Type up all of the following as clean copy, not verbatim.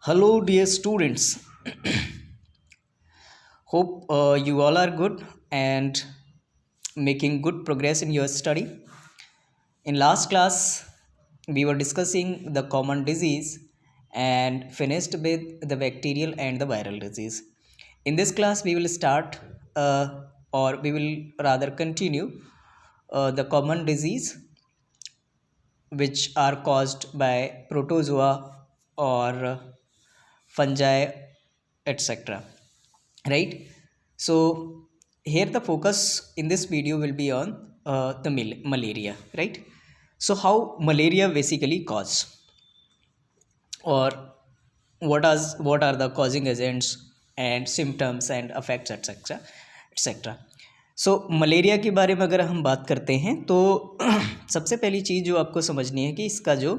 Hello, dear students. Hope you all are good and making good progress in your study. In last class, we were discussing the common disease and finished with the bacterial and the viral disease. In this class, we will start or we will rather continue the common disease which are caused by protozoa or fungi, etc. Right? So here the focus in this video will be on the malaria, right? So how malaria basically cause, or what are the causing agents and symptoms and effects, etc etc. So malaria के बारे में अगर हम बात करते हैं तो सबसे पहली चीज़ जो आपको समझनी है कि इसका जो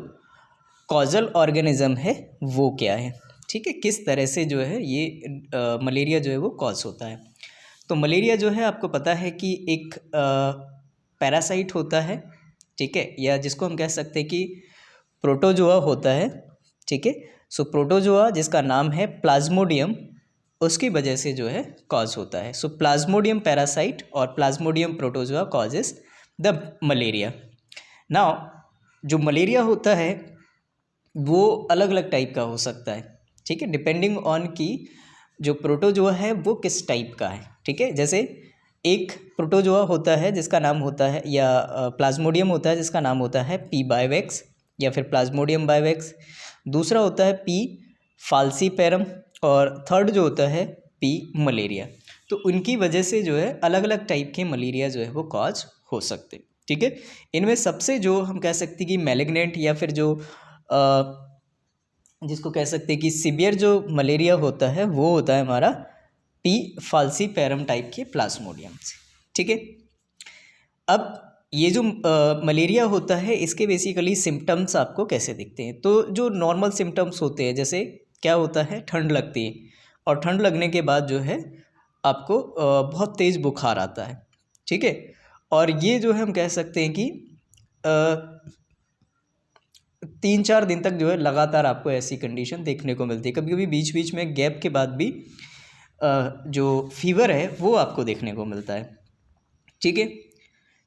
कॉजल ऑर्गेनिज्म है वो क्या है। ठीक है, किस तरह से जो है ये मलेरिया जो है वो कॉज होता है। तो मलेरिया जो है आपको पता है कि एक पैरासाइट होता है, ठीक है, या जिसको हम कह सकते हैं कि प्रोटोजोआ होता है। ठीक है, सो प्रोटोजोआ जिसका नाम है प्लाज्मोडियम, उसकी वजह से जो है कॉज होता है। सो प्लाज्मोडियम पैरासाइट और Plasmodium protozoa causes the malaria. Now जो मलेरिया होता है वो अलग अलग टाइप का हो सकता है, ठीक है, डिपेंडिंग ऑन कि जो प्रोटोजोआ है वो किस टाइप का है। ठीक है, जैसे एक प्रोटोजोआ होता है जिसका नाम होता है, या प्लाज्मोडियम होता है जिसका नाम होता है पी बाइवेक्स या फिर प्लाज्मोडियम बाइवेक्स। दूसरा होता है पी फाल्सीपेरम और थर्ड जो होता है पी मलेरिया। तो उनकी वजह से जो है अलग अलग टाइप के मलेरिया जो है वो कॉज हो सकते। ठीक है, इनमें सबसे जो हम कह सकते हैं कि मैलिग्नेंट या फिर जो जिसको कह सकते हैं कि सीवियर जो मलेरिया होता है वो होता है हमारा पी फाल्सीपेरम टाइप के प्लाज्मोडियम से। ठीक है, अब ये जो मलेरिया होता है इसके बेसिकली सिम्टम्स आपको कैसे दिखते हैं। तो जो नॉर्मल सिम्टम्स होते हैं, जैसे क्या होता है, ठंड लगती है और ठंड लगने के बाद जो है आपको बहुत तेज़ बुखार आता है। ठीक है, और ये जो है हम कह सकते हैं कि 3-4 दिन तक जो है लगातार आपको ऐसी कंडीशन देखने को मिलती है। कभी कभी बीच बीच में गैप के बाद भी जो फीवर है वो आपको देखने को मिलता है। ठीक है,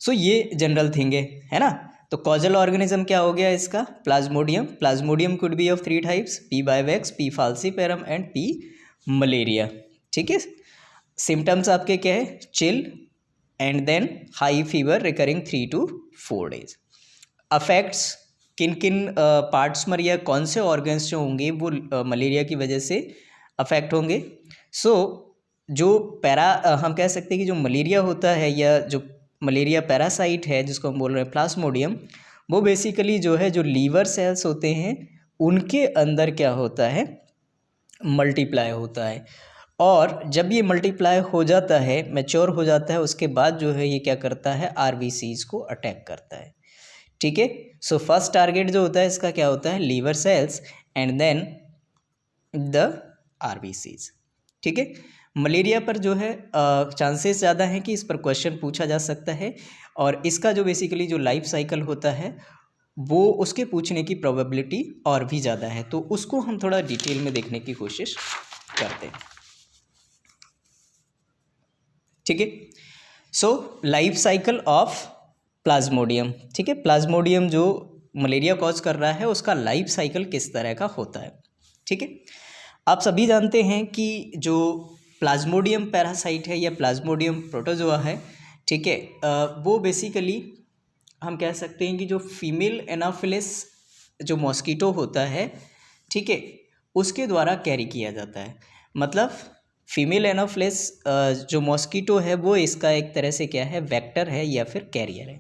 सो ये जनरल थिंग है ना। तो कॉजल ऑर्गेनिज्म क्या हो गया इसका, plasmodium. Plasmodium could be of 3 types, P vivax, P falciparum and P malaria. ठीक है, सिम्टम्स आपके क्या है, chill and then high fever recurring 3 to 4 days। Affects किन किन पार्ट्स में या कौन से ऑर्गन्स जो होंगे वो मलेरिया की वजह से अफेक्ट होंगे। सो जो हम कह सकते हैं कि जो मलेरिया होता है या जो मलेरिया पैरासाइट है जिसको हम बोल रहे हैं प्लाज्मोडियम, वो बेसिकली जो है जो लीवर सेल्स होते हैं उनके अंदर क्या होता है, मल्टीप्लाई होता है। और जब ये मल्टीप्लाई हो जाता है, मैच्योर हो जाता है, उसके बाद जो है ये क्या करता है, आरबीसीज को अटैक करता है। ठीक है, सो फर्स्ट टारगेट जो होता है इसका क्या होता है, liver cells and then the RBCs. ठीक है, मलेरिया पर जो है चांसेस ज़्यादा हैं कि इस पर क्वेश्चन पूछा जा सकता है, और इसका जो बेसिकली जो लाइफ साइकिल होता है वो उसके पूछने की प्रोबेबिलिटी और भी ज़्यादा है। तो उसको हम थोड़ा डिटेल में देखने की कोशिश करते हैं। ठीक है, so life cycle of Plasmodium. ठीक है, प्लाज्मोडियम जो मलेरिया कॉज कर रहा है उसका लाइफ साइकिल किस तरह का होता है। ठीक है, आप सभी जानते हैं कि जो प्लाज्मोडियम पैरासाइट है या प्लाज्मोडियम प्रोटोजोआ है, ठीक है, वो बेसिकली हम कह सकते हैं कि जो फीमेल एनाफिलिस जो मॉस्किटो होता है, ठीक है, उसके द्वारा कैरी किया जाता है। मतलब फीमेल एनाफिलिस जो मॉस्किटो है वो इसका एक तरह से क्या है, वेक्टर है या फिर कैरियर है।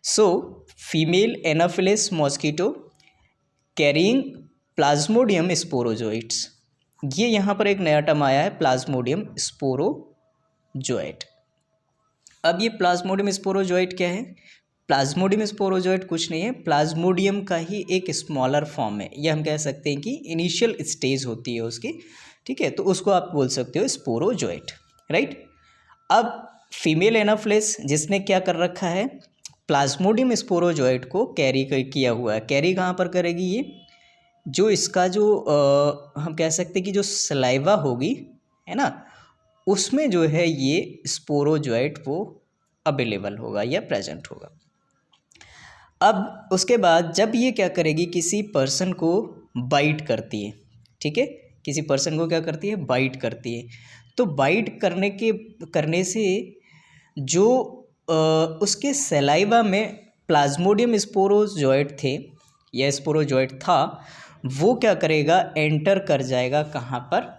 सो female Anopheles mosquito carrying Plasmodium sporozoites, ये यहाँ पर एक नया टर्म आया है, प्लाज्मोडियम स्पोरोजोइट। अब ये प्लाज्मोडियम स्पोरोजोइट क्या है, प्लाज्मोडियम स्पोरोजोइट कुछ नहीं है, प्लाज्मोडियम का ही एक स्मॉलर फॉर्म है। ये हम कह सकते हैं कि इनिशियल स्टेज होती है उसकी। ठीक है, तो उसको आप बोल सकते हो स्पोरोजोइट, राइट। अब फीमेल एनाफिलिस जिसने क्या कर रखा है, प्लाज्मोडियम स्पोरोजोइट को कैरी किया हुआ है। कैरी कहाँ पर करेगी, ये जो इसका जो हम कह सकते हैं कि जो सलाइवा होगी, है ना, उसमें जो है ये स्पोरोजोइट वो अवेलेबल होगा या प्रेजेंट होगा। अब उसके बाद जब ये क्या करेगी, किसी पर्सन को बाइट करती है, ठीक है, किसी पर्सन को क्या करती है, बाइट करती है। तो बाइट करने से जो उसके सलाइवा में प्लाज्मोडियम स्पोरोजोइट थे या स्पोरोजोइट था, वो क्या करेगा, एंटर कर जाएगा कहाँ पर,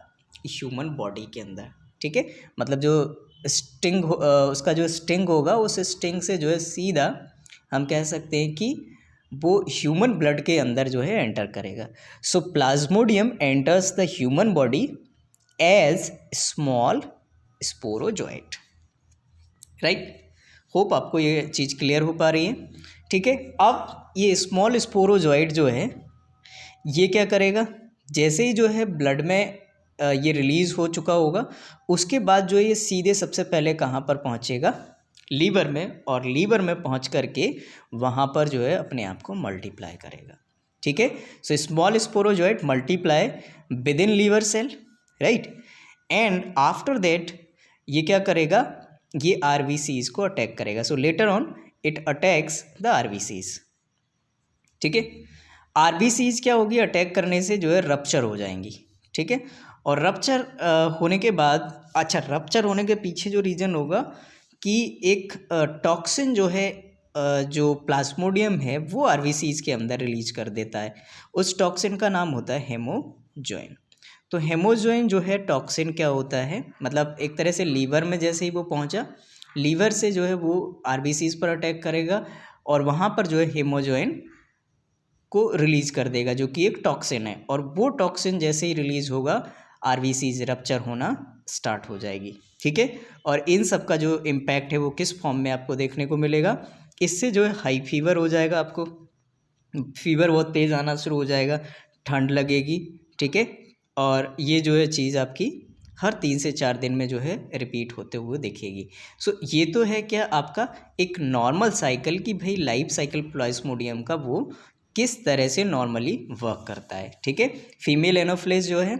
ह्यूमन बॉडी के अंदर, ठीक है। मतलब जो उसका जो स्टिंग होगा, उस स्टिंग से जो है सीधा हम कह सकते हैं कि वो ह्यूमन ब्लड के अंदर जो है एंटर करेगा। So plasmodium enters the human body as small sporozoite, right. Hope आपको ये चीज़ क्लियर हो पा रही है, ठीक है। अब ये स्मॉल स्पोरोजोइट जो है ये क्या करेगा, जैसे ही जो है ब्लड में ये रिलीज़ हो चुका होगा, उसके बाद जो है ये सीधे सबसे पहले कहाँ पर पहुँचेगा, लीवर में, और लीवर में पहुँच करके वहाँ पर जो है अपने आप को मल्टीप्लाई करेगा, ठीक है। So small sporozoite multiply within liver cell, right, and after that ये क्या करेगा, ये आरबीसीज को अटैक करेगा। So later on it attacks the RBCs, ठीक है। आरबीसीज क्या होगी, अटैक करने से जो है रप्चर हो जाएंगी, ठीक है। और रप्चर होने के बाद, अच्छा, रप्चर होने के पीछे जो रीज़न होगा कि एक टॉक्सिन जो है जो प्लाज्मोडियम है वो आरबीसीज के अंदर रिलीज कर देता है। उस टॉक्सिन का नाम होता है हेमोजोइन। तो हेमोजोइन जो है टॉक्सिन क्या होता है, मतलब एक तरह से लीवर में जैसे ही वो पहुंचा, लीवर से जो है वो आरबीसीज पर अटैक करेगा और वहाँ पर जो है हेमोजोइन को रिलीज कर देगा, जो कि एक टॉक्सिन है। और वो टॉक्सिन जैसे ही रिलीज होगा, आरबीसीज रप्चर होना स्टार्ट हो जाएगी, ठीक है। और इन सब का जो इम्पैक्ट है वो किस फॉर्म में आपको देखने को मिलेगा, इससे जो है हाई फीवर हो जाएगा, आपको फीवर बहुत तेज़ आना शुरू हो जाएगा, ठंड लगेगी, ठीक है। और ये जो है चीज़ आपकी हर 3 से 4 दिन में जो है रिपीट होते हुए दिखेगी। सो ये तो है क्या आपका एक नॉर्मल साइकिल की भाई लाइफ साइकिल प्लाज्मोडियम का वो किस तरह से नॉर्मली वर्क करता है, ठीक है। फीमेल एनोफ्लेज जो है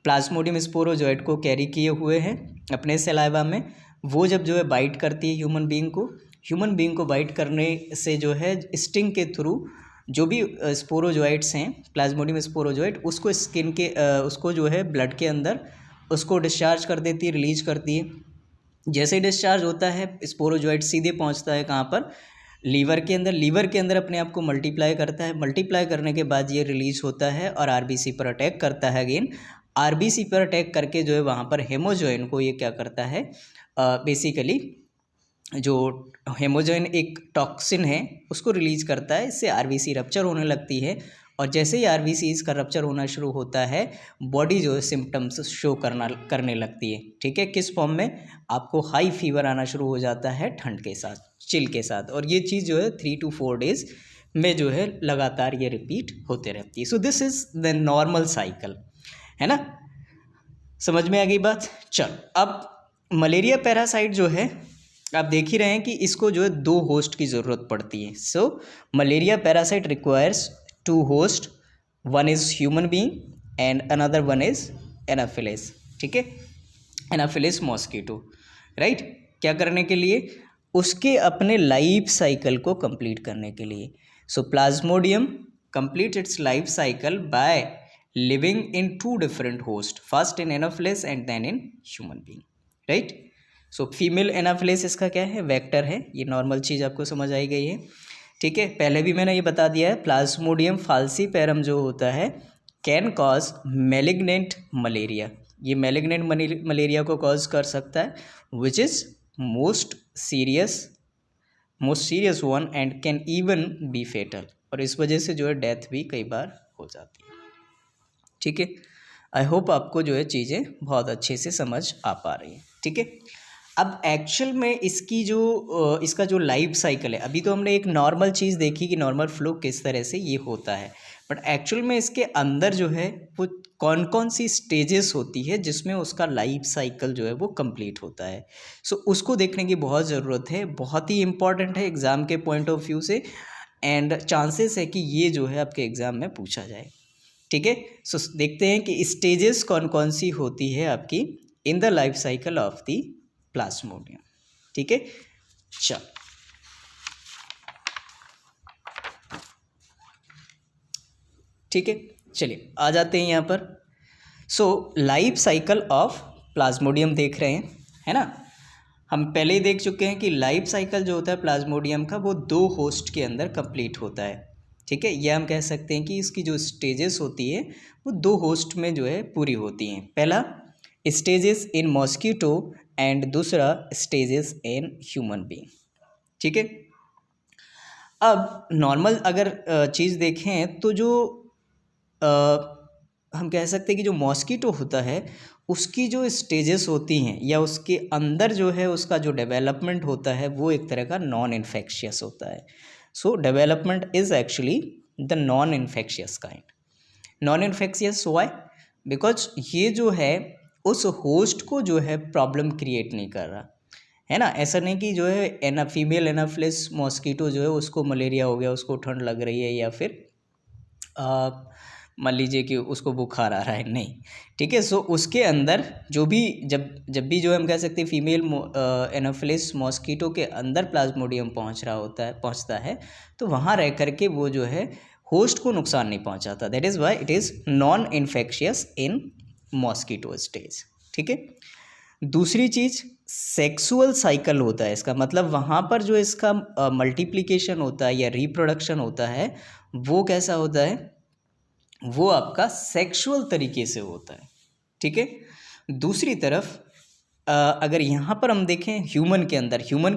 प्लाज्मोडियम स्पोरोजोइट को कैरी किए हुए हैं अपने सलाइवा में। वो जब जो है बाइट करती है ह्यूमन बीइंग को बाइट करने से जो है स्टिंग के थ्रू जो भी स्पोरोजोइट्स हैं, प्लाज्मोडियम स्पोरोजोइट, उसको स्किन के उसको जो है ब्लड के अंदर उसको डिस्चार्ज कर देती है, रिलीज करती है। जैसे ही डिस्चार्ज होता है, स्पोरोजोइट सीधे पहुंचता है कहाँ पर, लीवर के अंदर। लीवर के अंदर अपने आप को मल्टीप्लाई करता है, मल्टीप्लाई करने के बाद ये रिलीज होता है और आरबीसी पर अटैक करता है अगेन। आरबीसी पर अटैक करके जो है वहाँ पर हेमोजोइन को ये क्या करता है, बेसिकली जो हेमोजोइन एक टॉक्सिन है उसको रिलीज करता है, इससे आरबीसी रप्चर होने लगती है। और जैसे ही आरबीसी का रप्चर होना शुरू होता है, बॉडी जो है सिम्टम्स शो करने लगती है, ठीक है। किस फॉर्म में, आपको हाई फीवर आना शुरू हो जाता है ठंड के साथ, चिल के साथ। और ये चीज़ जो है 3 to 4 डेज में जो है लगातार ये रिपीट होते रहती है। So this is the normal cycle, है ना, समझ में आ गई बात। चल, अब मलेरिया पैरासाइट जो है आप देख ही रहे हैं कि इसको जो है 2 होस्ट की ज़रूरत पड़ती है। So malaria parasite requires 2 host, one is human being and another one is anopheles, ठीक है, एनाफिलिस मॉस्किटो, राइट। क्या करने के लिए, उसके अपने लाइफ साइकिल को कंप्लीट करने के लिए। So plasmodium complete its life cycle by living in 2 different host, first in anopheles and then in human being, right. So female anopheles इसका क्या है, वेक्टर है। ये नॉर्मल चीज़ आपको समझ आई गई है, ठीक है। पहले भी मैंने ये बता दिया है, प्लाज्मोडियम फाल्सीपेरम जो होता है कैन कॉज मैलिग्नेंट मलेरिया। ये मैलिग्नेंट मलेरिया को कॉज कर सकता है, which is most serious one and can even be fatal. और इस वजह से जो है डेथ भी कई बार हो जाती है, ठीक है। आई होप आपको जो है चीज़ें बहुत अच्छे से समझ आ पा रही हैं, ठीक है। अब एक्चुअल में इसका जो लाइफ साइकिल है, अभी तो हमने एक नॉर्मल चीज़ देखी कि नॉर्मल फ्लो किस तरह से ये होता है, बट एक्चुअल में इसके अंदर जो है वो कौन कौन सी स्टेजेस होती है जिसमें उसका लाइफ साइकिल जो है वो कंप्लीट होता है। सो उसको देखने की बहुत ज़रूरत है, बहुत ही इम्पॉर्टेंट है एग्ज़ाम के पॉइंट ऑफ व्यू से, एंड चांसेस है कि ये जो है आपके एग्ज़ाम में पूछा जाए। ठीक है। सो देखते हैं कि स्टेजेस कौन कौन सी होती है आपकी in the life cycle of the Plasmodium. ठीक है, चल ठीक है, चलिए आ जाते हैं यहाँ पर। So life cycle of Plasmodium देख रहे हैं, है ना। हम पहले ही देख चुके हैं कि लाइफ साइकिल जो होता है प्लाज्मोडियम का वो 2 होस्ट के अंदर कंप्लीट होता है। ठीक है, यह हम कह सकते हैं कि इसकी जो स्टेजेस होती है वो 2 होस्ट में जो है पूरी होती हैं। पहला स्टेजेस इन मॉस्किटो एंड दूसरा स्टेजेस इन ह्यूमन बीइंग। ठीक है, अब नॉर्मल अगर चीज़ देखें तो जो हम कह सकते हैं कि जो मॉस्किटो होता है उसकी जो स्टेजेस होती हैं या उसके अंदर जो है उसका जो डेवलपमेंट होता है वो एक तरह का नॉन इन्फेक्शियस होता है। So development is actually the non infectious kind. Non infectious why? Because ये जो है उस होस्ट को जो है प्रॉब्लम क्रिएट नहीं कर रहा है ना। ऐसा नहीं कि जो है फीमेल एनाफिलिस मॉस्किटो जो है उसको मलेरिया हो गया, उसको ठंड लग रही है, या फिर मान लीजिए कि उसको बुखार आ रहा है, नहीं। ठीक है, सो उसके अंदर जो भी जब भी जो हम कह सकते हैं फीमेल एनाफिलिस मॉस्किटो के अंदर प्लाज्मोडियम पहुंचता है तो वहाँ रह करके वो जो है होस्ट को नुकसान नहीं पहुंचाता। That is why it is non infectious in mosquito stage. ठीक है, दूसरी चीज़ सेक्सुअल साइकिल होता है इसका, मतलब वहाँ पर जो इसका मल्टीप्लिकेशन होता है या रिप्रोडक्शन होता है वो कैसा होता है, वो आपका सेक्सुअल तरीके से होता है। ठीक है, दूसरी तरफ अगर यहाँ पर हम देखें ह्यूमन के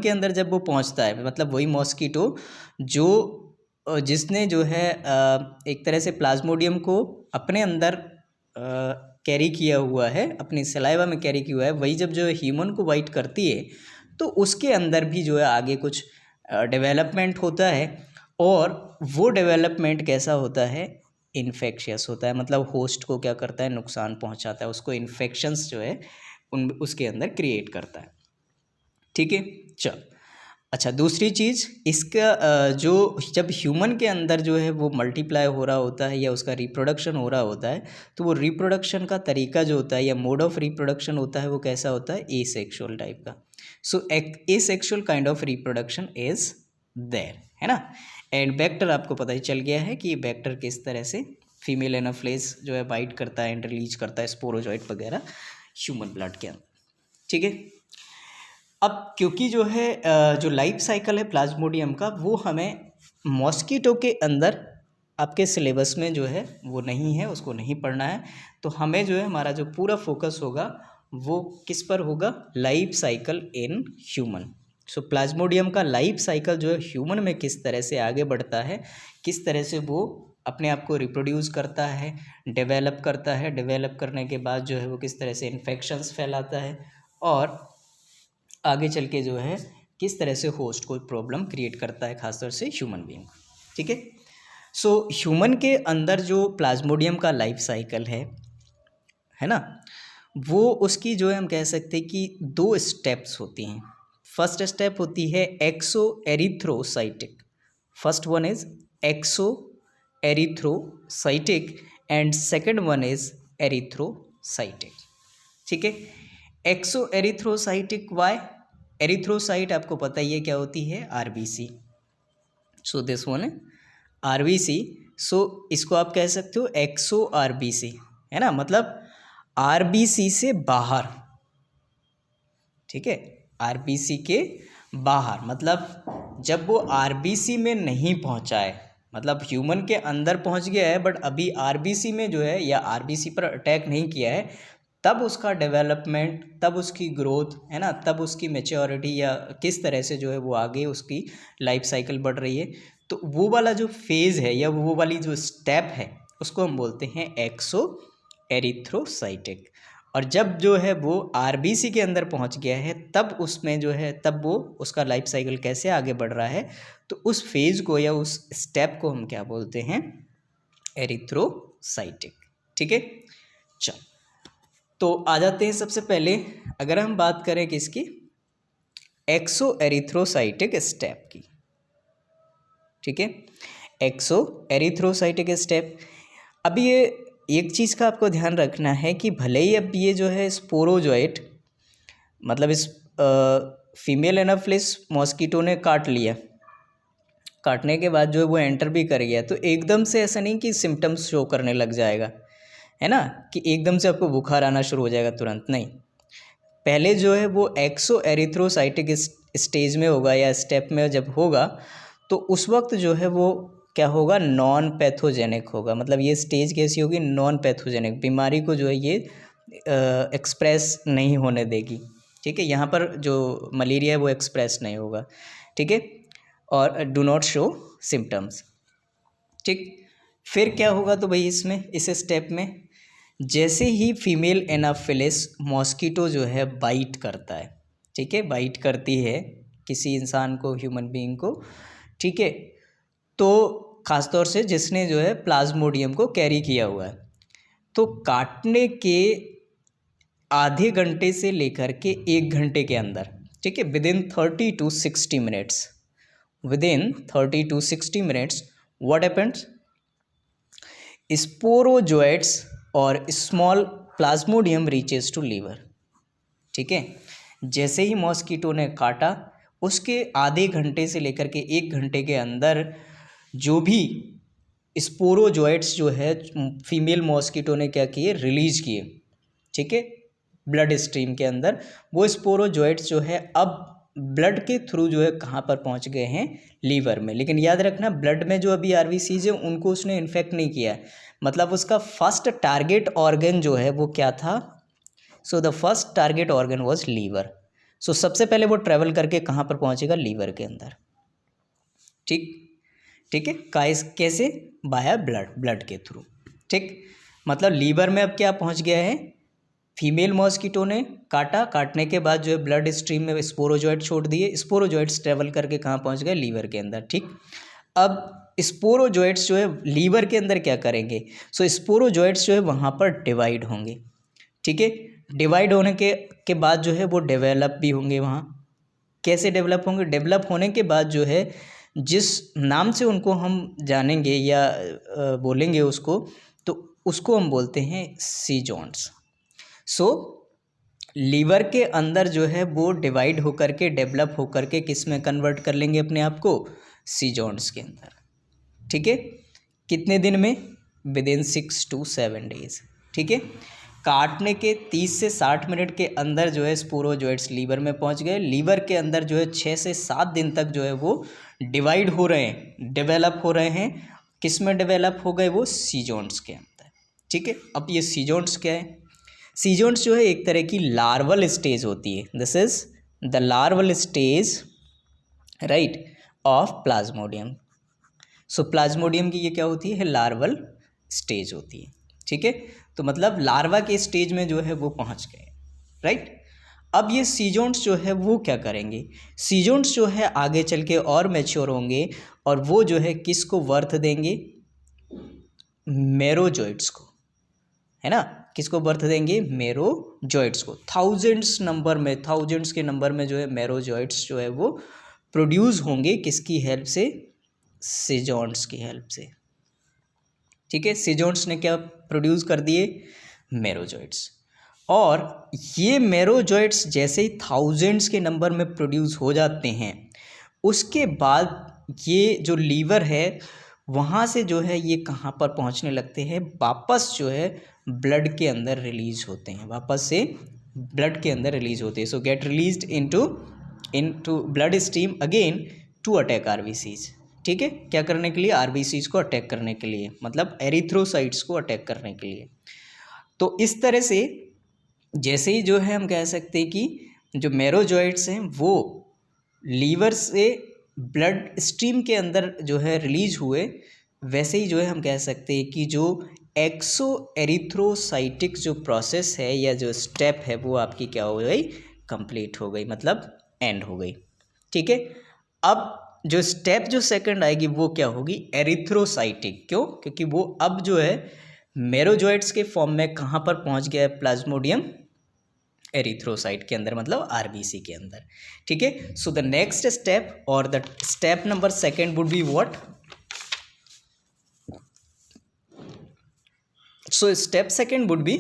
अंदर जब वो पहुँचता है, मतलब वही मॉस्किटो जो जिसने जो है एक तरह से प्लाज्मोडियम को अपने अंदर कैरी किया हुआ है, अपनी सलाइवा में कैरी किया हुआ है, वही जब जो ह्यूमन को बाइट करती है तो उसके अंदर भी जो है आगे कुछ डेवलपमेंट होता है, और वो डेवलपमेंट कैसा होता है, इन्फेक्शियस होता है। मतलब होस्ट को क्या करता है, नुकसान पहुंचाता है, उसको इन्फेक्शंस जो है उसके अंदर क्रिएट करता है। ठीक है, चल अच्छा, दूसरी चीज़ इसका जो जब ह्यूमन के अंदर जो है वो मल्टीप्लाई हो रहा होता है या उसका रिप्रोडक्शन हो रहा होता है तो वो रिप्रोडक्शन का तरीका जो होता है या मोड ऑफ रिप्रोडक्शन होता है वो कैसा होता है, एसेक्सुअल टाइप का। So asexual kind of reproduction is there, है ना। एंड वेक्टर आपको पता ही चल गया है कि वेक्टर किस तरह से फीमेल एनाफिलिस जो है बाइट करता है एंड रिलीज करता है स्पोरोजॉइट वगैरह ह्यूमन ब्लड के अंदर। ठीक है, अब क्योंकि जो है जो लाइफ साइकिल है प्लाज्मोडियम का वो हमें मॉस्किटो के अंदर आपके सिलेबस में जो है वो नहीं है, उसको नहीं पढ़ना है, तो हमें जो है हमारा जो पूरा फोकस होगा वो किस पर होगा, life cycle in human. So Plasmodium का लाइफ साइकिल जो है ह्यूमन में किस तरह से आगे बढ़ता है, किस तरह से वो अपने आप को रिप्रोड्यूस करता है, डेवलप करता है, डेवलप करने के बाद जो है वो किस तरह से इन्फेक्शंस फैलाता है, और आगे चल के जो है किस तरह से होस्ट को प्रॉब्लम क्रिएट करता है, खासतौर से ह्यूमन बीइंग। ठीक है, सो ह्यूमन के अंदर जो प्लाज्मोडियम का लाइफ साइकिल है ना, वो उसकी जो है हम कह सकते हैं कि 2 स्टेप्स होती हैं। फर्स्ट स्टेप होती है exo erythrocytic, first one is exo erythrocytic and second one is erythrocytic. ठीक है, एक्सो एरिथ्रोसाइटिक वाई, एरिथ्रोसाइट आपको पता ही है क्या होती है, आरबीसी। सो दिस वन है आरबीसी। सो इसको आप कह सकते हो एक्सो आरबीसी, है ना, मतलब आरबीसी से बाहर। ठीक है, आरबीसी के बाहर, मतलब जब वो आरबीसी में नहीं पहुंचा है, मतलब ह्यूमन के अंदर पहुंच गया है बट अभी आरबीसी में जो है या आरबीसी पर अटैक नहीं किया है, तब उसका डेवलपमेंट, तब उसकी ग्रोथ, है ना, तब उसकी मैच्योरिटी या किस तरह से जो है वो आगे उसकी लाइफ साइकिल बढ़ रही है, तो वो वाला जो फेज़ है या वो वाली जो स्टेप है उसको हम बोलते हैं एक्सो एरिथ्रोसाइटिक। और जब जो है वो आरबीसी के अंदर पहुंच गया है तब उसमें जो है तब वो उसका लाइफ साइकिल कैसे आगे बढ़ रहा है, तो उस फेज़ को या उस स्टेप को हम क्या बोलते हैं, एरिथ्रोसाइटिक। ठीक है, चल तो आ जाते हैं सबसे पहले अगर हम बात करें किसकी, एक्सो एरिथ्रोसाइटिक स्टेप की। ठीक है, एक्सो एरिथ्रोसाइटिक स्टेप। अभी ये एक चीज़ का आपको ध्यान रखना है कि भले ही अब ये जो है स्पोरोजोइट, मतलब इस फीमेल एनाफिलिस मॉस्किटो ने काट लिया, काटने के बाद जो है वो एंटर भी कर गया, तो एकदम से ऐसा नहीं कि सिम्टम्स शो करने लग जाएगा, है ना, कि एकदम से आपको बुखार आना शुरू हो जाएगा तुरंत, नहीं। पहले जो है वो एक्सो एरिथ्रोसाइटिक स्टेज में होगा या स्टेप में जब होगा, तो उस वक्त जो है वो क्या होगा, नॉन पैथोजेनिक होगा। मतलब ये स्टेज कैसी होगी, नॉन पैथोजेनिक, बीमारी को जो है ये एक्सप्रेस नहीं होने देगी, ठीक है। यहाँ पर जो मलेरिया है वो एक्सप्रेस नहीं होगा, ठीक है, और डू नॉट शो सिम्टम्स, ठीक। फिर क्या होगा, तो भाई इसमें इस स्टेप में जैसे ही फीमेल एनाफिलिस मॉस्किटो जो है बाइट करता है, ठीक है, बाइट करती है किसी इंसान को, ह्यूमन बीइंग को, ठीक है, तो ख़ासतौर से जिसने जो है प्लाज्मोडियम को कैरी किया हुआ है, तो काटने के आधे घंटे से लेकर के 1 घंटे के अंदर, ठीक है, within 30 to 60 minutes, within 30 to 60 minutes what happens, sporozoites और small plasmodium reaches to liver, ठीक है। जैसे ही मॉस्किटो ने काटा उसके आधे घंटे से लेकर के 1 घंटे के अंदर जो भी स्पोरोजोइट्स जो है फीमेल मॉस्किटो ने क्या किए, रिलीज किए, ठीक है, ब्लड स्ट्रीम के अंदर। वो स्पोरोजोइट्स जो है अब ब्लड के थ्रू जो है कहाँ पर पहुँच गए हैं, लीवर में। लेकिन याद रखना, ब्लड में जो अभी आरबीसीज है उनको उसने इन्फेक्ट नहीं किया, मतलब उसका फर्स्ट टारगेट ऑर्गन जो है वो क्या था, so the first target organ was liver. सो सबसे पहले वो ट्रेवल करके कहाँ पर पहुँचेगा, लीवर के अंदर, ठीक, ठीक है। कैसे, बाया ब्लड के थ्रू, ठीक। मतलब लीवर में अब क्या पहुँच गया है, फीमेल मॉस्किटो ने काटा, काटने के बाद जो है ब्लड स्ट्रीम में स्पोरोजोइट छोड़ दिए, स्पोरोजोइट्स ट्रेवल करके कहाँ पहुँच गए, लीवर के अंदर, ठीक। अब स्पोरोजोइट्स जो है लीवर के अंदर क्या करेंगे, सो स्पोरोजोइट्स जो है वहाँ पर डिवाइड होंगे, ठीक है। डिवाइड होने के बाद जो है वो डेवलप भी होंगे वहाँ। कैसे डेवलप होंगे, डेवलप होने के बाद जो है जिस नाम से उनको हम जानेंगे या बोलेंगे उसको, तो उसको हम बोलते हैं सीजोन्स। सो लीवर के अंदर जो है वो डिवाइड होकर के, डेवलप होकर के किस में कन्वर्ट कर लेंगे अपने आप को, सीजोन्स के अंदर, ठीक है। कितने दिन में, विदिन 6 to 7 डेज, ठीक है। काटने के 30 से 60 मिनट के अंदर जो है स्पोरोजोइट्स लीवर में पहुंच गए। लीवर के अंदर जो है 6 से 7 दिन तक जो है वो डिवाइड हो रहे हैं, डेवलप हो रहे हैं। किस में डेवलप हो गए, वो सीजोन्स के अंदर, ठीक है। अब ये सीजोन्स क्या है, सीजोन्स जो है एक तरह की लार्वल स्टेज होती है, this is the larval stage, right, of Plasmodium. So Plasmodium की ये क्या होती है, लार्वल स्टेज होती है, ठीक है। तो मतलब लार्वा के स्टेज में जो है वो पहुंच गए, राइट। अब ये सीजोन्स जो है वो क्या करेंगे, सीजोन्स जो है आगे चल के और मैच्योर होंगे और वो जो है किसको बर्थ देंगे, मेरोजोइट्स को, है ना, किसको बर्थ देंगे, मेरोजोइट्स को। थाउजेंड्स के नंबर में जो है मेरोजोइट्स जो है वो प्रोड्यूस होंगे, किसकी हेल्प से, सीजोन्स की हेल्प से, ठीक है। सीजोन्स ने क्या प्रोड्यूस कर दिए, मेरोजोइट्स। और ये मेरोजोइट्स जैसे ही थाउजेंड्स के नंबर में प्रोड्यूस हो जाते हैं, उसके बाद ये जो लीवर है वहाँ से जो है ये कहाँ पर पहुँचने लगते हैं, वापस जो है ब्लड के अंदर रिलीज होते हैं, वापस से ब्लड के अंदर रिलीज होते हैं। So get released into blood stream again to attack RBCs, ठीक है। क्या करने के लिए, आरबीसीज को अटैक करने के लिए, मतलब एरिथ्रोसाइट्स को अटैक करने के लिए। तो इस तरह से जैसे ही जो है हम कह सकते हैं कि जो मेरोजोइट्स हैं वो लीवर से ब्लड स्ट्रीम के अंदर जो है रिलीज हुए, वैसे ही जो है हम कह सकते हैं कि जो एक्सो एरिथ्रोसाइटिक जो प्रोसेस है या जो स्टेप है वो आपकी क्या हो गई, कंप्लीट हो गई, मतलब एंड हो गई, ठीक है। अब जो स्टेप जो सेकंड आएगी वो क्या होगी, एरिथ्रोसाइटिक। क्यों, क्योंकि वो अब जो है मेरोजोइट्स के फॉर्म में कहाँ पर पहुँच गया है, प्लाज्मोडियम एरिथ्रोसाइट के अंदर, मतलब आरबीसी के अंदर, ठीक है। सो द नेक्स्ट स्टेप और the step number second would be what, So step second would be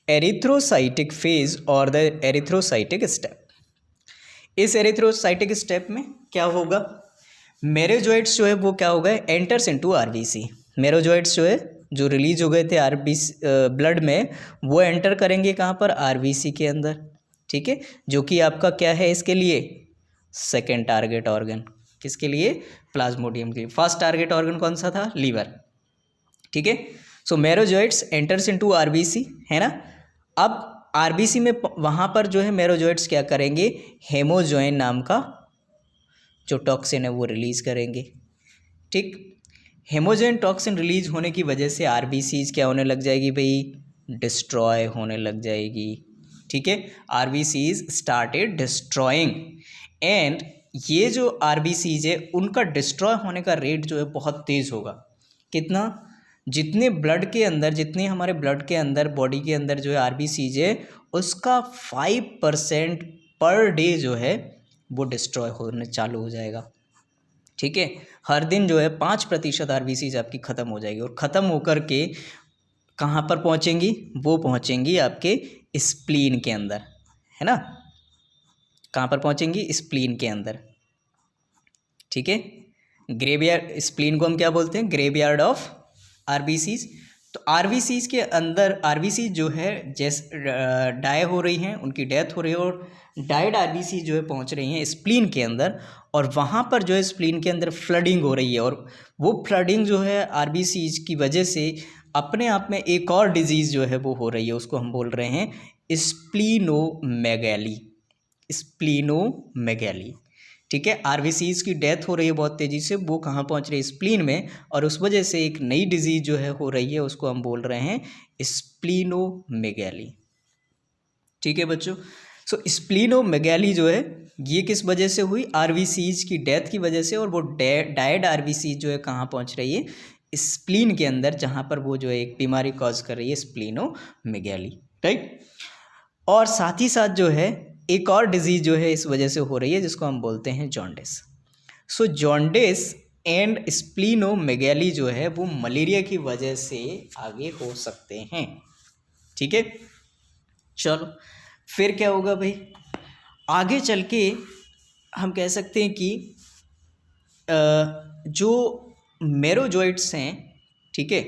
erythrocytic phase और द एरिथ्रोसाइटिक स्टेप। इस एरिथ्रोसाइटिक स्टेप में क्या होगा, मेरोजोइट्स जो है वो क्या होगा, एंटर्स इनटू आरबीसी। मेरोजोइट्स जो है जो रिलीज हो गए थे आरबीसी ब्लड में, वो एंटर करेंगे कहाँ पर, आरबीसी के अंदर। ठीक है, जो कि आपका क्या है इसके लिए, सेकेंड टारगेट ऑर्गन। किसके लिए, प्लाज्मोडियम के लिए। फर्स्ट टारगेट ऑर्गन कौन सा था, लीवर। ठीक है, सो मेरोजोइट्स एंटर्स इनटू आरबीसी, है ना। अब आरबीसी में वहाँ पर जो है मेरोजोइट्स क्या करेंगे, हेमोजोइन नाम का जो टॉक्सिन है वो रिलीज करेंगे। ठीक, हेमोजोइन टॉक्सिन रिलीज होने की वजह से आरबीसीज क्या होने लग जाएगी भाई, डिस्ट्रॉय होने लग जाएगी। ठीक है, आरबीसीज स्टार्टेड डिस्ट्रॉइंग, एंड ये जो आरबीसीज है उनका डिस्ट्रॉय होने का रेट जो है बहुत तेज़ होगा। कितना, जितने ब्लड के अंदर, जितने हमारे ब्लड के अंदर, बॉडी के अंदर जो है आरबीसीज है, उसका 5% पर डे जो है वो डिस्ट्रॉय होने चालू हो जाएगा। ठीक है, हर दिन जो है 5% आरबीसीज आपकी ख़त्म हो जाएगी, और ख़त्म होकर के कहाँ पर पहुँचेंगी, वो पहुँचेंगी आपके स्प्लीन के अंदर, है ना। कहाँ पर पहुँचेंगी, स्प्लीन के अंदर। ठीक है, ग्रेवयार्ड, स्प्लीन को हम क्या बोलते हैं, ग्रेवयार्ड ऑफ आरबीसीज। तो आरबीसीज के अंदर आरबीसी जो है जैसे डाई हो रही हैं, उनकी डेथ हो रही है, और डाइड आरबीसी जो है पहुंच रही हैं स्प्लीन के अंदर, और वहाँ पर जो है स्प्लीन के अंदर फ्लडिंग हो रही है, और वो फ्लडिंग जो है आरबीसीज की वजह से अपने आप में एक और डिजीज़ जो है वो हो रही है, उसको हम बोल रहे हैं स्प्लीनोमेगैली। स्प्लीनोमेगैली, ठीक है, आरबीसीज की डेथ हो रही है बहुत तेज़ी से, वो कहाँ पहुँच रही है, स्प्लीन में, और उस वजह से एक नई डिजीज़ जो है हो रही है, उसको हम बोल रहे हैं स्प्लीनोमेगैली। ठीक है बच्चों, सो स्प्लीनोमेगैली जो है ये किस वजह से हुई, आरबीसीज की डेथ की वजह से, और वो डायड आरबीसीज जो है कहाँ पहुँच रही है, स्प्लीन के अंदर, जहाँ पर वो जो है एक बीमारी कॉज कर रही है, स्प्लीनोमेगैली, राइट। और साथ ही साथ जो है एक और डिजीज़ जो है इस वजह से हो रही है, जिसको हम बोलते हैं जॉन्डिस। सो जॉन्डिस एंड स्प्लीनोमेगैली जो है वो मलेरिया की वजह से आगे हो सकते हैं। ठीक है, चलो फिर क्या होगा भाई, आगे चल के हम कह सकते हैं कि जो मेरोजोइट्स हैं, ठीक है,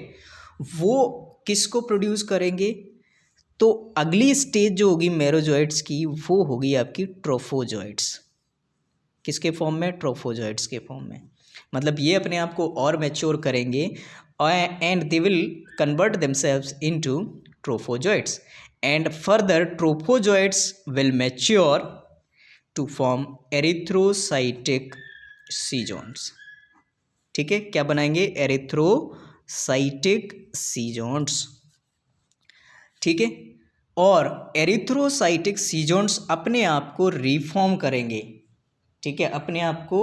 वो किसको प्रोड्यूस करेंगे, तो अगली स्टेज जो होगी मेरोजोइट्स की, वो होगी आपकी ट्रोफोजोइट्स। किसके फॉर्म में, ट्रोफोजोइट्स के फॉर्म में। मतलब ये अपने आप को और मैच्योर करेंगे, and they will convert themselves into trophozoites, and further trophozoites will mature to form erythrocytic schizonts. ठीक है, क्या बनाएंगे, एरिथ्रोसाइटिक सीजोन्स। ठीक है, और एरिथ्रोसाइटिक सीजोन्स अपने आप को रिफॉर्म करेंगे। ठीक है, अपने आप को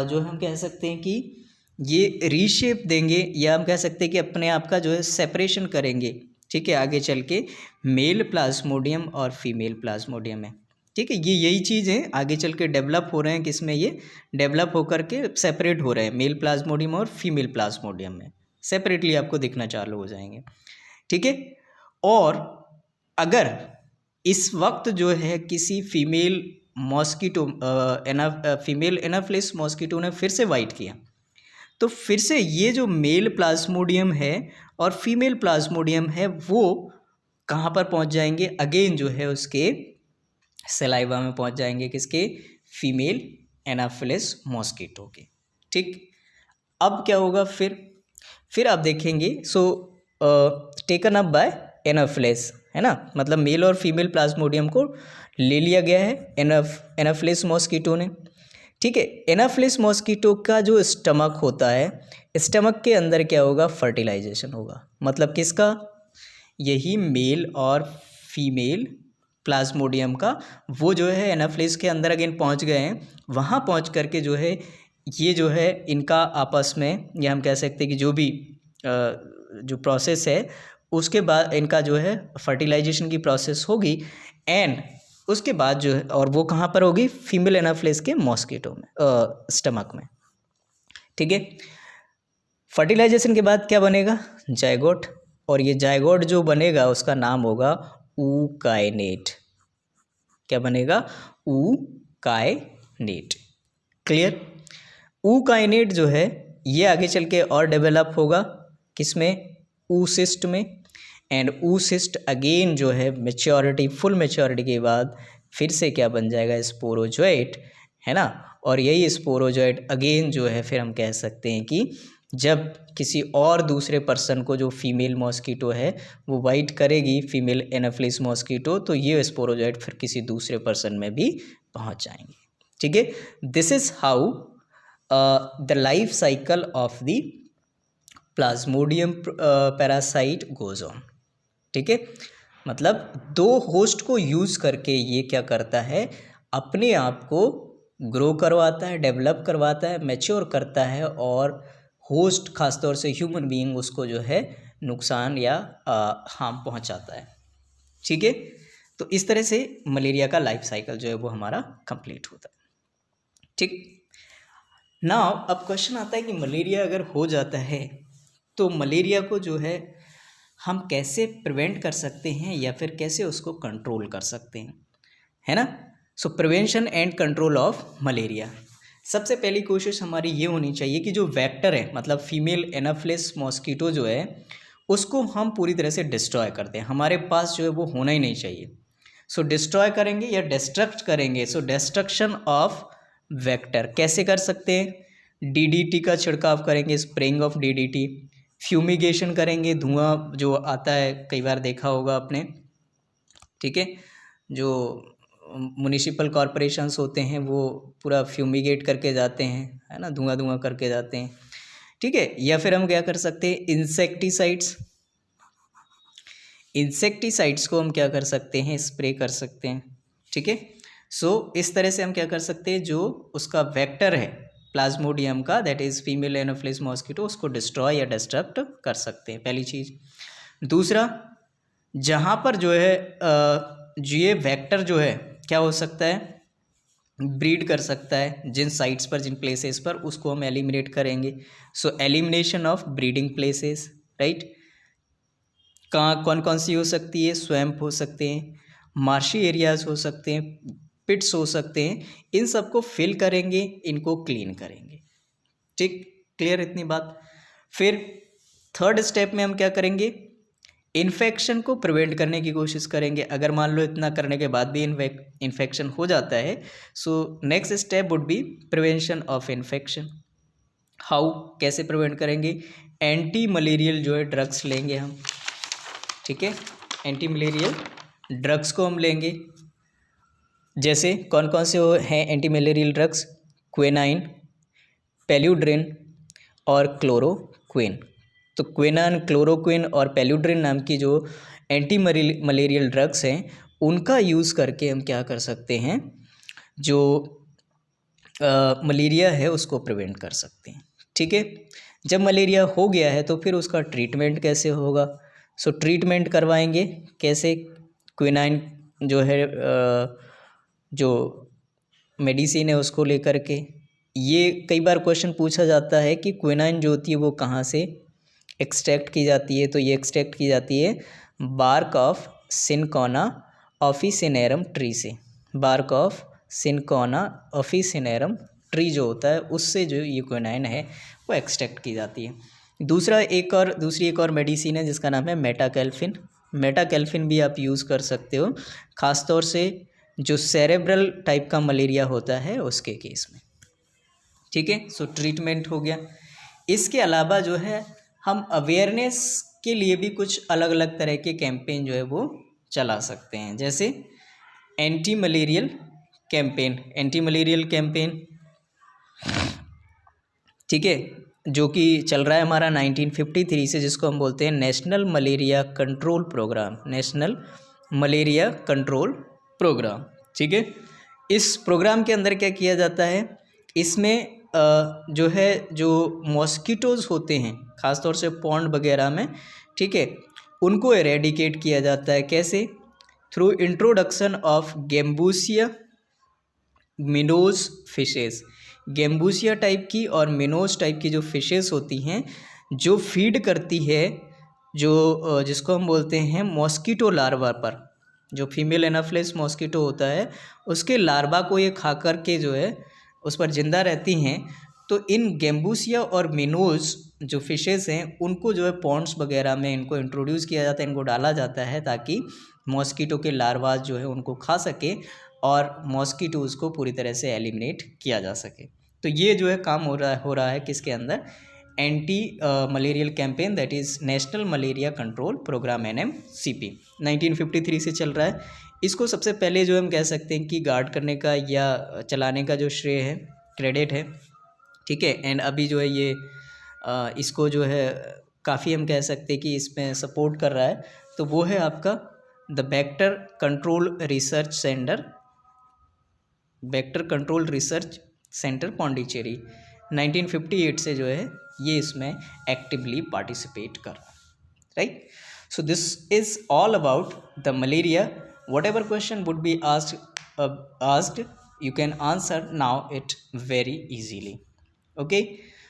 जो हम कह सकते हैं कि ये रीशेप देंगे, या हम कह सकते हैं कि अपने आप का जो है सेपरेशन करेंगे। ठीक है, आगे चल के मेल प्लाज्मोडियम और फीमेल प्लाज्मोडियम में। ठीक है, ये यही चीज़ है, आगे चल के डेवलप हो रहे हैं, किसमें, ये डेवलप होकर के सेपरेट हो रहे हैं, मेल प्लाज्मोडियम और फीमेल प्लाज्मोडियम में सेपरेटली आपको दिखना चालू हो जाएंगे। ठीक है, और अगर इस वक्त जो है किसी female mosquito female Anopheles mosquito ने फिर से वाइट किया, तो फिर से ये जो मेल प्लाज्मोडियम है और फीमेल प्लाज्मोडियम है, वो कहाँ पर पहुँच जाएंगे, अगेन जो है उसके सलाइवा में पहुँच जाएंगे, किसके, फीमेल एनाफिलिस मॉस्किटो के। ठीक, अब क्या होगा फिर आप देखेंगे, सो टेकन अप बाय एनाफिलिस, है ना, मतलब मेल और फीमेल प्लाज्मोडियम को ले लिया गया है एनाफिलिस मॉस्किटो ने। ठीक है, एनाफिलिस मॉस्किटो का जो स्टमक होता है, स्टमक के अंदर क्या होगा, फर्टिलाइजेशन होगा। मतलब किसका, यही मेल और फीमेल प्लाज्मोडियम का, वो जो है एनाफिलिस के अंदर अगेन पहुंच गए हैं। वहाँ पहुंच करके जो है ये जो है इनका आपस में, या हम कह सकते हैं कि जो भी जो प्रोसेस है, उसके बाद इनका जो है फर्टिलाइजेशन की प्रोसेस होगी, एंड उसके बाद जो है, और वो कहाँ पर होगी, फीमेल एनाफिलिस के मॉस्किटो में, स्टमक में। ठीक है, फर्टिलाइजेशन के बाद क्या बनेगा, जायगोट। और ये जायगोट जो बनेगा उसका नाम होगा ऊकाइनेट। क्या बनेगा? ऊकाइनेट। क्लियर? ऊकाइनेट जो है ये आगे चल के और डेवलप होगा किसमें? ऊसिस्ट में। एंड ऊसिस्ट अगेन जो है मेच्योरिटी, फुल मेच्योरिटी के बाद फिर से क्या बन जाएगा? स्पोरोजोइट, है ना। और यही स्पोरोजोइट अगेन जो है फिर हम कह सकते हैं कि जब किसी और दूसरे पर्सन को, जो फीमेल मॉस्किटो है वो बाइट करेगी, फीमेल एनाफिलिस मॉस्किटो, तो ये स्पोरोजोइट फिर किसी दूसरे पर्सन में भी पहुंच जाएंगे। ठीक है, this is how the life cycle of the Plasmodium parasite goes on. ठीक है, मतलब दो होस्ट को यूज़ करके ये क्या करता है? अपने आप को ग्रो करवाता है, डेवलप करवाता है, मैच्योर करता है, और होस्ट खासतौर से ह्यूमन बीइंग उसको जो है नुकसान या हार्म पहुंचाता है। ठीक है, तो इस तरह से मलेरिया का लाइफ साइकिल जो है वो हमारा कंप्लीट होता है। ठीक, नाउ अब क्वेश्चन आता है कि मलेरिया अगर हो जाता है तो मलेरिया को जो है हम कैसे प्रिवेंट कर सकते हैं या फिर कैसे उसको कंट्रोल कर सकते हैं, है ना। सो prevention and control of malaria, सबसे पहली कोशिश हमारी ये होनी चाहिए कि जो वेक्टर है, मतलब फीमेल एनाफिलिस मॉस्किटो जो है उसको हम पूरी तरह से डिस्ट्रॉय कर दें। हमारे पास जो है वो होना ही नहीं चाहिए। सो डिस्ट्रॉय करेंगे या डिस्ट्रक्ट करेंगे। सो डिस्ट्रक्शन ऑफ वेक्टर कैसे कर सकते हैं? डीडीटी का छिड़काव करेंगे, स्प्रेइंग ऑफ डीडीटी। फ्यूमिगेशन करेंगे, धुआं जो आता है कई बार देखा होगा आपने, ठीक है, जो म्युनिसिपल कॉरपोरेशंस होते हैं वो पूरा फ्यूमिगेट करके जाते हैं, है ना, धुआं करके जाते हैं। ठीक है, या फिर हम क्या कर सकते हैं? इंसेक्टिसाइड्स को हम क्या कर सकते हैं? स्प्रे कर सकते हैं। ठीक है, सो इस तरह से हम क्या कर सकते हैं? जो उसका वेक्टर है प्लाज्मोडियम का, that is female Anopheles mosquito, उसको डिस्ट्रॉय या डिस्ट्रक्ट कर सकते हैं, पहली चीज़। दूसरा, जहाँ पर जो है जो ये वेक्टर जो है क्या हो सकता है? ब्रीड कर सकता है, जिन साइट्स पर, जिन प्लेसेस पर, उसको हम एलिमिनेट करेंगे। So elimination of breeding places, right. कहाँ कौन कौन सी हो सकती है? स्वैम्प हो सकते हैं, मार्शी एरियाज हो सकते हैं, पिट्स हो सकते हैं। इन सबको फिल करेंगे, इनको क्लीन करेंगे। ठीक, क्लियर इतनी बात। फिर थर्ड स्टेप में हम क्या करेंगे? इन्फेक्शन को प्रिवेंट करने की कोशिश करेंगे। अगर मान लो इतना करने के बाद भी इन्फेक्शन हो जाता है, so next step would be prevention of infection. How, कैसे प्रिवेंट करेंगे? एंटी मलेरियल जो है ड्रग्स लेंगे हम। ठीक है, एंटी मलेरियल ड्रग्स को हम लेंगे। जैसे कौन कौन से हैं एंटी मलेरियल ड्रग्स? क्विनाइन, पेल्यूड्रिन और क्लोरोक्विन। तो क्विनाइन, क्लोरोक्विन और पेल्यूड्रिन नाम की जो एंटी मलेरियल ड्रग्स हैं उनका यूज़ करके हम क्या कर सकते हैं? जो मलेरिया है उसको प्रिवेंट कर सकते हैं। ठीक है, जब मलेरिया हो गया है तो फिर उसका ट्रीटमेंट कैसे होगा? सो ट्रीटमेंट करवाएंगे कैसे? क्विनाइन जो है जो मेडिसिन है उसको लेकर के। ये कई बार क्वेश्चन पूछा जाता है कि क्विनाइन जो होती है वो कहाँ से एक्सट्रैक्ट की जाती है? तो ये एक्सट्रैक्ट की जाती है bark of cinchona officinarum tree से। Bark of cinchona officinarum tree जो होता है उससे जो ये क्विनाइन है वो एक्सट्रैक्ट की जाती है। दूसरी एक और मेडिसिन है जिसका नाम है मेटाकैल्फिन। मेटाकैल्फिन भी आप यूज़ कर सकते हो, ख़ासतौर से जो सेरेब्रल टाइप का मलेरिया होता है उसके केस में। ठीक है, सो ट्रीटमेंट हो गया। इसके अलावा जो है हम अवेयरनेस के लिए भी कुछ अलग अलग तरह के कैंपेन जो है वो चला सकते हैं। जैसे एंटी मलेरियल कैंपेन, ठीक है, जो कि चल रहा है हमारा 1953 से, जिसको हम बोलते हैं नेशनल मलेरिया कंट्रोल प्रोग्राम। ठीक है, इस प्रोग्राम के अंदर क्या किया जाता है? इसमें जो है जो मॉस्किटोज़ होते हैं ख़ासतौर से पॉन्ड वगैरह में, ठीक है, उनको एरेडिकेट किया जाता है। कैसे? Through introduction of gambusia minnows fishes. Gambusia type की और मिनोज टाइप की जो फिशेस होती हैं जो फीड करती है जो जिसको हम बोलते हैं मॉस्किटो लार्वा पर, जो फीमेल एनाफिलिस मॉस्किटो होता है उसके लार्वा को ये खा कर के जो है उस पर ज़िंदा रहती हैं। तो इन गेम्बूसिया और मिनोज जो फिशेस हैं उनको जो है पॉन्ड्स वगैरह में इनको इंट्रोड्यूस किया जाता है, इनको डाला जाता है ताकि मॉस्किटो के लार्वाज जो है उनको खा सके और मॉस्किटोज़ को पूरी तरह से एलिमिनेट किया जा सके। तो ये जो है काम हो रहा है किसके अंदर, anti malarial campaign, that is national malaria control programme NMCP 1953 से चल रहा है। इसको सबसे पहले जो हम कह सकते हैं कि गार्ड करने का या चलाने का जो श्रेय है, क्रेडिट है, ठीक है। एंड अभी जो है ये इसको जो है काफ़ी हम कह सकते हैं कि इसमें सपोर्ट कर रहा है, तो वो है आपका the vector control research centre, vector control research centre Pondicherry. 1958 से जो है ये इसमें एक्टिवली पार्टिसिपेट कर रहा है, right. So this is all about the malaria. What ever question would be asked you can answer now it very easily. Okay,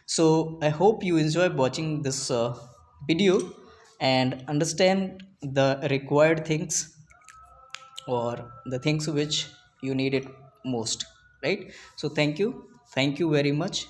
so I hope you enjoy watching this video and understand the required things or the things which you need it most, right? So thank you very much.